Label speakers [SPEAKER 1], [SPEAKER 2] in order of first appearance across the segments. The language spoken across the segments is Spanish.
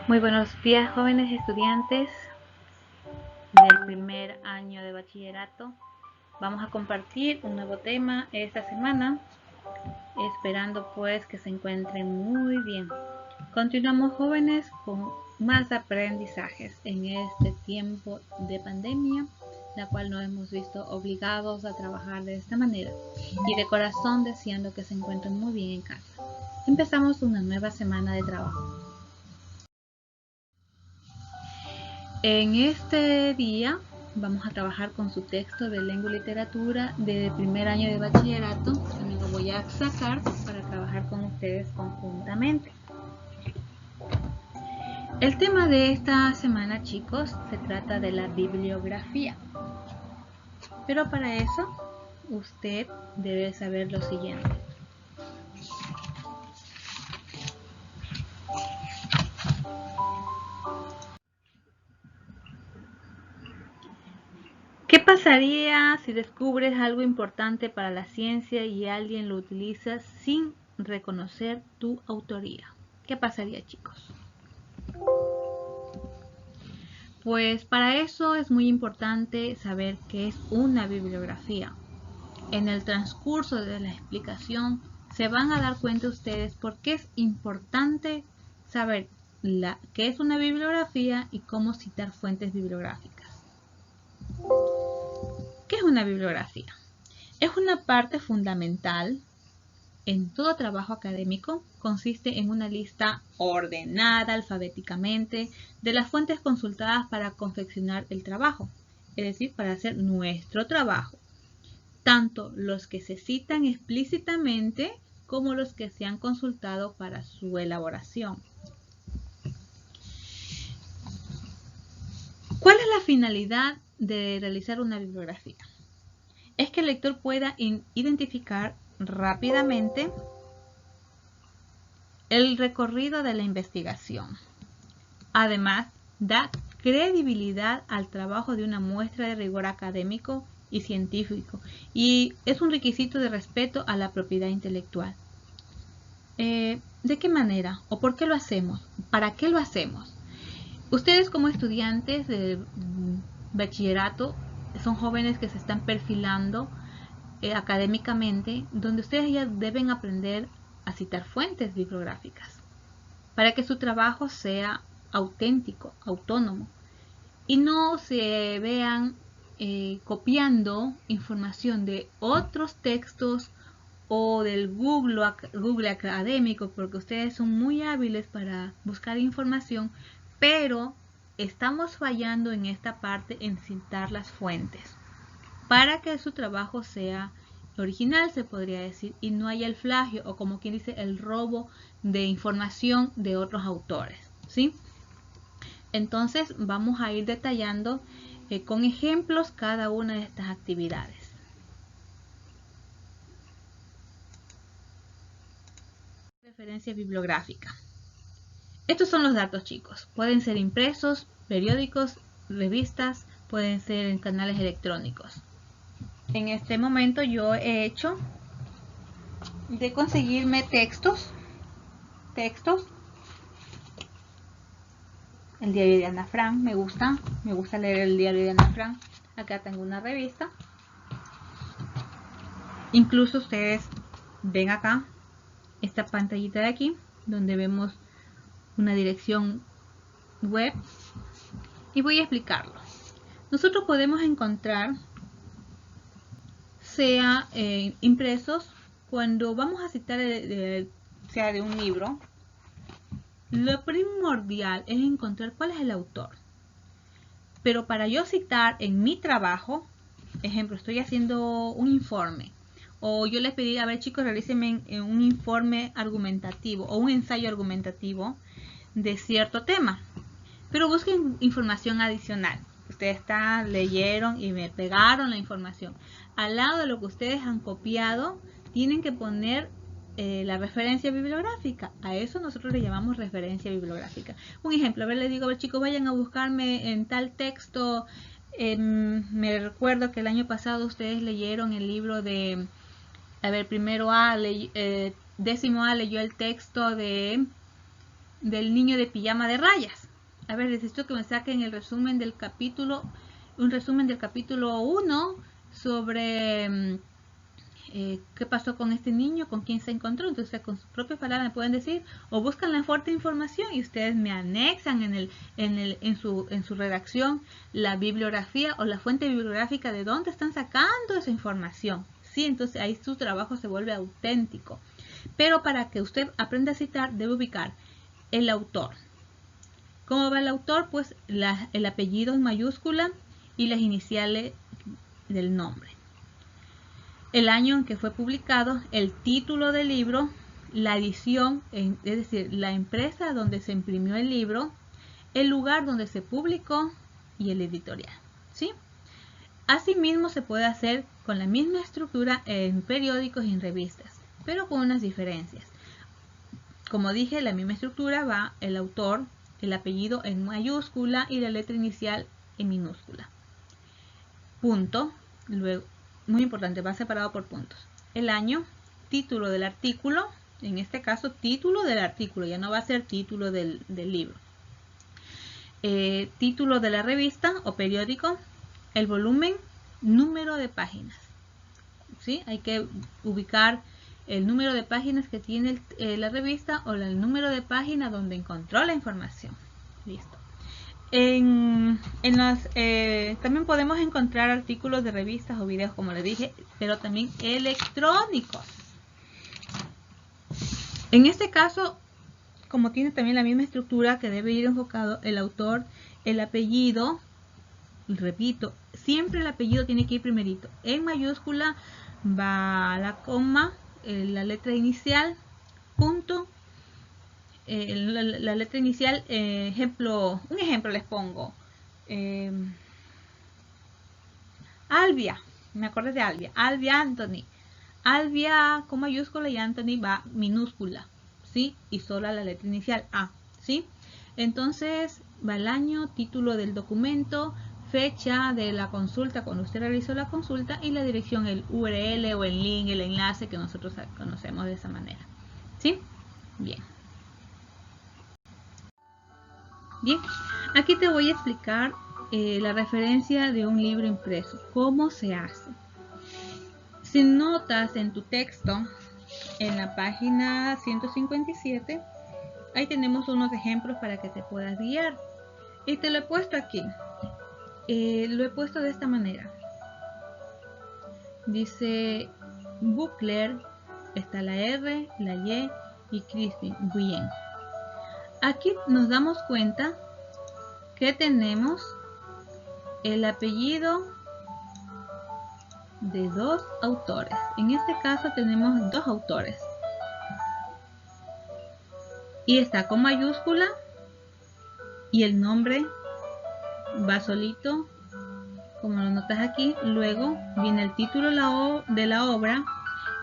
[SPEAKER 1] Muy buenos días, jóvenes estudiantes del primer año de bachillerato. Vamos a compartir un nuevo tema esta semana, esperando pues que se encuentren muy bien. Continuamos, jóvenes, con más aprendizajes en este tiempo de pandemia, la cual nos hemos visto obligados a trabajar de esta manera y de corazón deseando que se encuentren muy bien en casa. Empezamos una nueva semana de trabajo. En este día vamos a trabajar con su texto de lengua y literatura de primer año de bachillerato. También lo voy a sacar para trabajar con ustedes conjuntamente. El tema de esta semana, chicos, se trata de la bibliografía. Pero para eso, usted debe saber lo siguiente. ¿Qué pasaría si descubres algo importante para la ciencia y alguien lo utiliza sin reconocer tu autoría? ¿Qué pasaría, chicos? Pues para eso es muy importante saber qué es una bibliografía. En el transcurso de la explicación se van a dar cuenta ustedes por qué es importante saber qué es una bibliografía y cómo citar fuentes bibliográficas. ¿Qué es una bibliografía? Es una parte fundamental en todo trabajo académico. Consiste en una lista ordenada alfabéticamente de las fuentes consultadas para confeccionar el trabajo, es decir, para hacer nuestro trabajo, tanto los que se citan explícitamente como los que se han consultado para su elaboración. ¿Cuál es la finalidad de realizar una bibliografía? Es que el lector pueda identificar rápidamente el recorrido de la investigación. Además, da credibilidad al trabajo de una muestra de rigor académico y científico y es un requisito de respeto a la propiedad intelectual. ¿De qué manera o por qué lo hacemos? ¿Para qué lo hacemos? Ustedes como estudiantes de bachillerato son jóvenes que se están perfilando académicamente, donde ustedes ya deben aprender a citar fuentes bibliográficas para que su trabajo sea auténtico, autónomo y no se vean copiando información de otros textos o del Google académico, porque ustedes son muy hábiles para buscar información, pero estamos fallando en esta parte en citar las fuentes para que su trabajo sea original, se podría decir, y no haya el plagio o como quien dice el robo de información de otros autores, ¿sí? Entonces vamos a ir detallando con ejemplos cada una de estas actividades. Referencia bibliográfica. Estos son los datos, chicos. Pueden ser impresos, periódicos, revistas, pueden ser en canales electrónicos. En este momento yo he hecho de conseguirme textos. El diario de Ana Frank, me gusta leer el diario de Ana Frank. Acá tengo una revista. Incluso ustedes ven acá esta pantallita de aquí, donde vemos una dirección web y voy a explicarlo. Nosotros podemos encontrar, sea impresos, cuando vamos a citar sea de un libro, lo primordial es encontrar cuál es el autor. Pero para yo citar en mi trabajo, ejemplo, estoy haciendo un informe, o yo les pedí, a ver chicos, realícenme un informe argumentativo o un ensayo argumentativo de cierto tema, pero busquen información adicional. Ustedes leyeron y me pegaron la información. Al lado de lo que ustedes han copiado, tienen que poner la referencia bibliográfica. A eso nosotros le llamamos referencia bibliográfica. Un ejemplo, a ver, les digo, a ver chicos, vayan a buscarme en tal texto. Me recuerdo que el año pasado ustedes leyeron el libro de, a ver, primero A, décimo A leyó el texto de del niño de pijama de rayas. A ver, necesito que me saquen el resumen del capítulo, un resumen del capítulo 1 sobre qué pasó con este niño, con quién se encontró. Entonces con sus propias palabras me pueden decir, o buscan la fuerte información y ustedes me anexan en su redacción la bibliografía o la fuente bibliográfica de dónde están sacando esa información. Sí, entonces ahí su trabajo se vuelve auténtico. Pero para que usted aprenda a citar, debe ubicar el autor. ¿Cómo va el autor? Pues el apellido en mayúscula y las iniciales del nombre. El año en que fue publicado, el título del libro, la edición, es decir, la empresa donde se imprimió el libro, el lugar donde se publicó y el editorial. ¿Sí? Asimismo se puede hacer con la misma estructura en periódicos y en revistas, pero con unas diferencias. Como dije, la misma estructura va el autor, el apellido en mayúscula y la letra inicial en minúscula. Punto, luego, muy importante, va separado por puntos. El año, título del artículo, en este caso título del artículo, ya no va a ser título del libro. Título de la revista o periódico, el volumen, número de páginas. ¿Sí? Hay que ubicar el número de páginas que tiene la revista o el número de página donde encontró la información. Listo. También podemos encontrar artículos de revistas o videos, como les dije, pero también electrónicos. En este caso, como tiene también la misma estructura que debe ir enfocado el autor, el apellido, repito, siempre el apellido tiene que ir primerito. En mayúscula va la coma, la letra inicial, punto. La letra inicial, un ejemplo les pongo. Albia, me acordé de Albia. Albia Anthony. Albia con mayúscula y Anthony va minúscula, ¿sí? Y sola la letra inicial A, ¿sí? Entonces va el año, título del documento, fecha de la consulta cuando usted realizó la consulta y la dirección, el URL o el link, el enlace que nosotros conocemos de esa manera, ¿sí? Bien. Bien, aquí te voy a explicar la referencia de un libro impreso, cómo se hace. Si notas en tu texto, en la página 157, ahí tenemos unos ejemplos para que te puedas guiar. Y te lo he puesto aquí. Lo he puesto de esta manera. Dice Buchler, está la R, la Y Crispin. Bien. Aquí nos damos cuenta que tenemos el apellido de dos autores. En este caso tenemos dos autores. Y está con mayúscula y el nombre va solito, como lo notas aquí. Luego viene el título de la obra,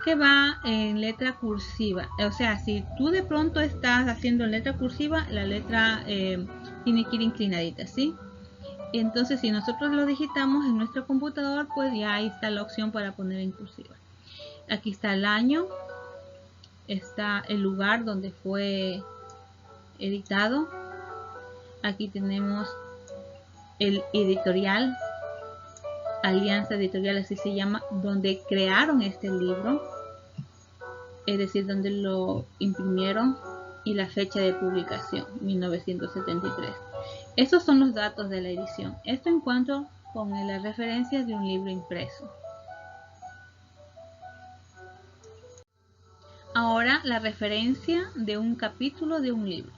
[SPEAKER 1] que va en letra cursiva. O sea, si tú de pronto estás haciendo en letra cursiva, la letra tiene que ir inclinadita, ¿sí? Entonces, si nosotros lo digitamos en nuestro computador, pues ya ahí está la opción para poner en cursiva. Aquí está el año, está el lugar donde fue editado. Aquí tenemos el editorial, Alianza Editorial, así se llama, donde crearon este libro, es decir, donde lo imprimieron, y la fecha de publicación, 1973. Estos son los datos de la edición. Esto en cuanto con las referencias de un libro impreso. Ahora la referencia de un capítulo de un libro.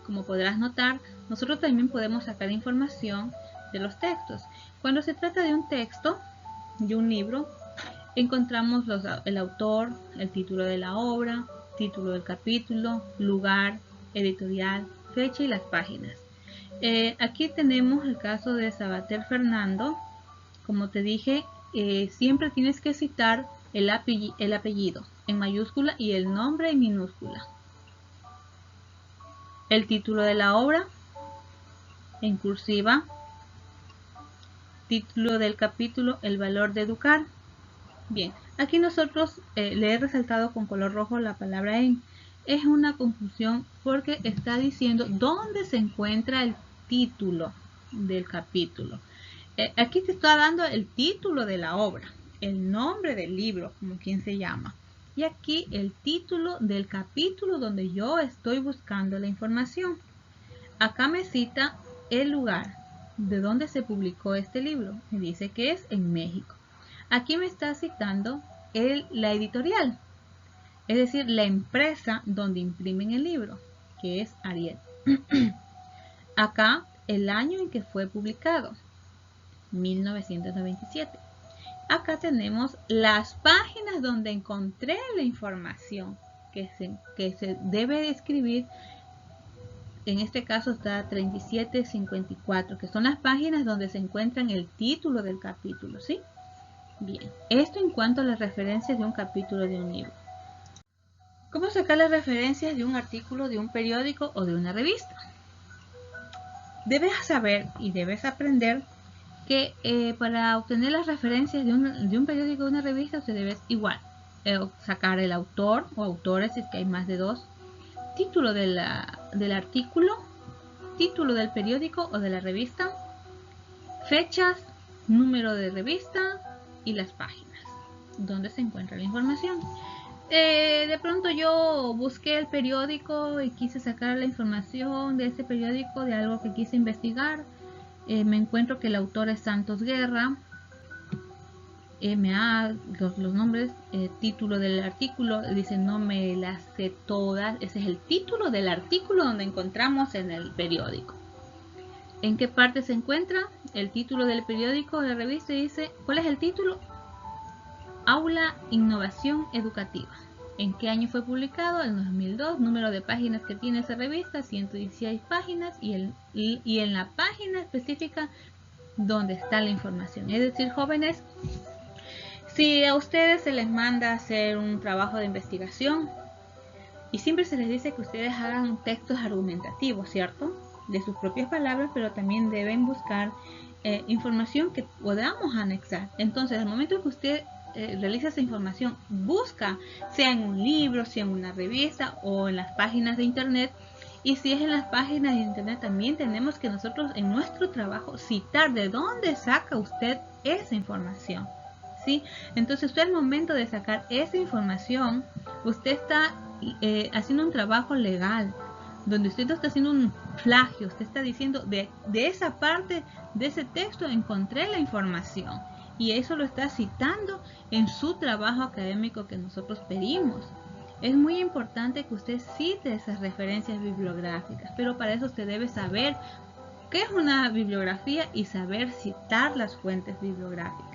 [SPEAKER 1] Como podrás notar, nosotros también podemos sacar información de los textos. Cuando se trata de un texto, de un libro, encontramos el autor, el título de la obra, título del capítulo, lugar, editorial, fecha y las páginas. Aquí tenemos el caso de Sabater Fernando. Como te dije, siempre tienes que citar el apellido en mayúscula y el nombre en minúscula. El título de la obra en cursiva. Título del capítulo, el valor de educar. Bien, aquí nosotros le he resaltado con color rojo la palabra en. es una confusión porque está diciendo dónde se encuentra el título del capítulo. Aquí te está dando el título de la obra, el nombre del libro, como quien se llama. Y aquí el título del capítulo donde yo estoy buscando la información. Acá me cita el lugar de donde se publicó este libro. Me dice que es en México. Aquí me está citando la editorial, es decir, la empresa donde imprimen el libro, que es Ariel. Acá el año en que fue publicado, 1997. Acá tenemos las páginas donde encontré la información que se debe escribir. En este caso está 3754, que son las páginas donde se encuentran el título del capítulo, ¿sí? Bien, esto en cuanto a las referencias de un capítulo de un libro. ¿Cómo sacar las referencias de un artículo, de un periódico o de una revista? Debes saber y debes aprender que para obtener las referencias de un periódico o de una revista, usted debe igual sacar el autor o autores, si es que hay más de dos, título del artículo, título del periódico o de la revista, fechas, número de revista y las páginas donde se encuentra la información. De pronto yo busqué el periódico y quise sacar la información de ese periódico, de algo que quise investigar. Me encuentro que el autor es Santos Guerra. Los nombres, título del artículo, dice no me las sé todas. Ese es el título del artículo donde encontramos en el periódico. ¿En qué parte se encuentra? El título del periódico o de la revista dice, ¿cuál es el título? Aula Innovación Educativa. ¿En qué año fue publicado? En 2002. Número de páginas que tiene esa revista, 116 páginas. Y en la página específica donde está la información. Es decir, jóvenes, si a ustedes se les manda hacer un trabajo de investigación y siempre se les dice que ustedes hagan textos argumentativos, ¿cierto? De sus propias palabras, pero también deben buscar información que podamos anexar. Entonces, al momento que usted realiza esa información, busca, sea en un libro, sea en una revista o en las páginas de internet. Y si es en las páginas de internet, también tenemos que nosotros en nuestro trabajo citar de dónde saca usted esa información, ¿sí? Entonces usted al momento de sacar esa información, usted está haciendo un trabajo legal, donde usted no está haciendo un plagio, usted está diciendo de esa parte de ese texto encontré la información, y eso lo está citando en su trabajo académico que nosotros pedimos. Es muy importante que usted cite esas referencias bibliográficas, pero para eso usted debe saber qué es una bibliografía y saber citar las fuentes bibliográficas.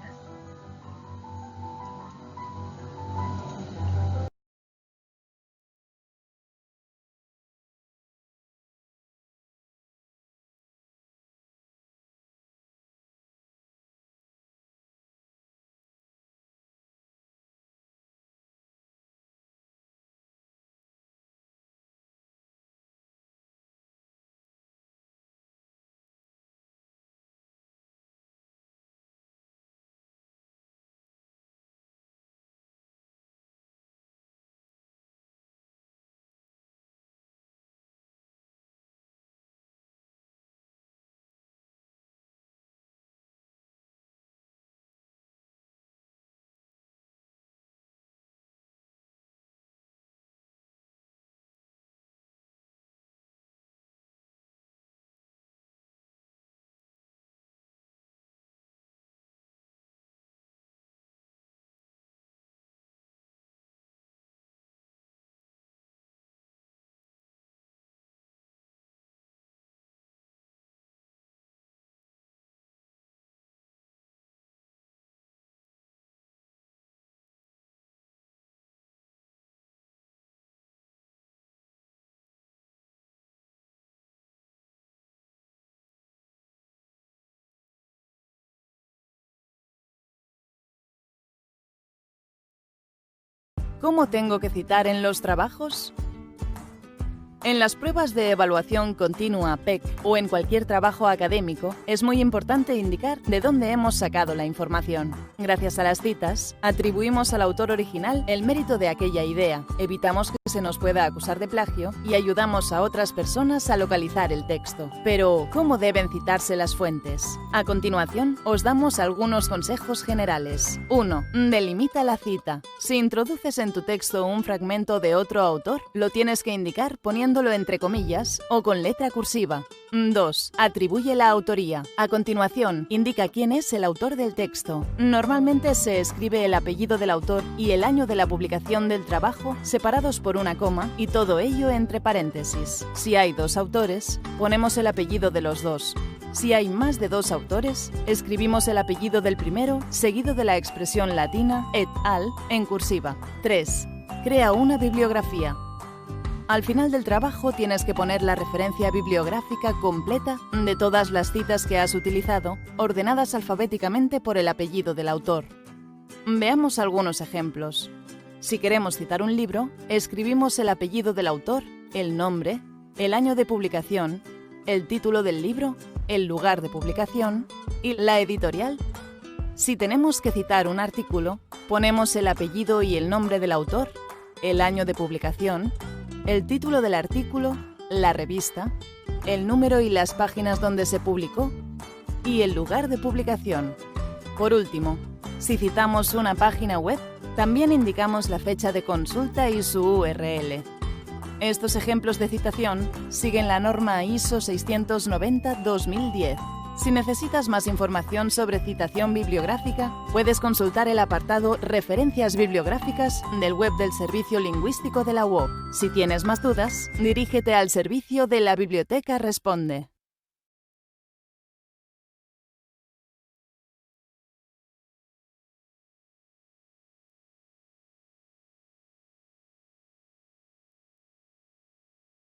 [SPEAKER 2] ¿Cómo tengo que citar en los trabajos? En las pruebas de evaluación continua PEC o en cualquier trabajo académico, es muy importante indicar de dónde hemos sacado la información. Gracias a las citas, atribuimos al autor original el mérito de aquella idea, evitamos que se nos pueda acusar de plagio y ayudamos a otras personas a localizar el texto. Pero, ¿cómo deben citarse las fuentes? A continuación, os damos algunos consejos generales. 1. Delimita la cita. Si introduces en tu texto un fragmento de otro autor, lo tienes que indicar poniéndolo entre comillas o con letra cursiva. 2. Atribuye la autoría. A continuación, indica quién es el autor del texto. Normalmente se escribe el apellido del autor y el año de la publicación del trabajo separados por una coma y todo ello entre paréntesis. Si hay 2 autores, ponemos el apellido de los 2. Si hay más de 2 autores, escribimos el apellido del primero seguido de la expresión latina et al en cursiva. 3. Crea una bibliografía. Al final del trabajo tienes que poner la referencia bibliográfica completa de todas las citas que has utilizado, ordenadas alfabéticamente por el apellido del autor. Veamos algunos ejemplos. Si queremos citar un libro, escribimos el apellido del autor, el nombre, el año de publicación, el título del libro, el lugar de publicación y la editorial. Si tenemos que citar un artículo, ponemos el apellido y el nombre del autor, el año de publicación, el título del artículo, la revista, el número y las páginas donde se publicó y el lugar de publicación. Por último, si citamos una página web, también indicamos la fecha de consulta y su URL. Estos ejemplos de citación siguen la norma ISO 690-2010. Si necesitas más información sobre citación bibliográfica, puedes consultar el apartado Referencias bibliográficas del web del Servicio Lingüístico de la UOC. Si tienes más dudas, dirígete al servicio de la Biblioteca Responde.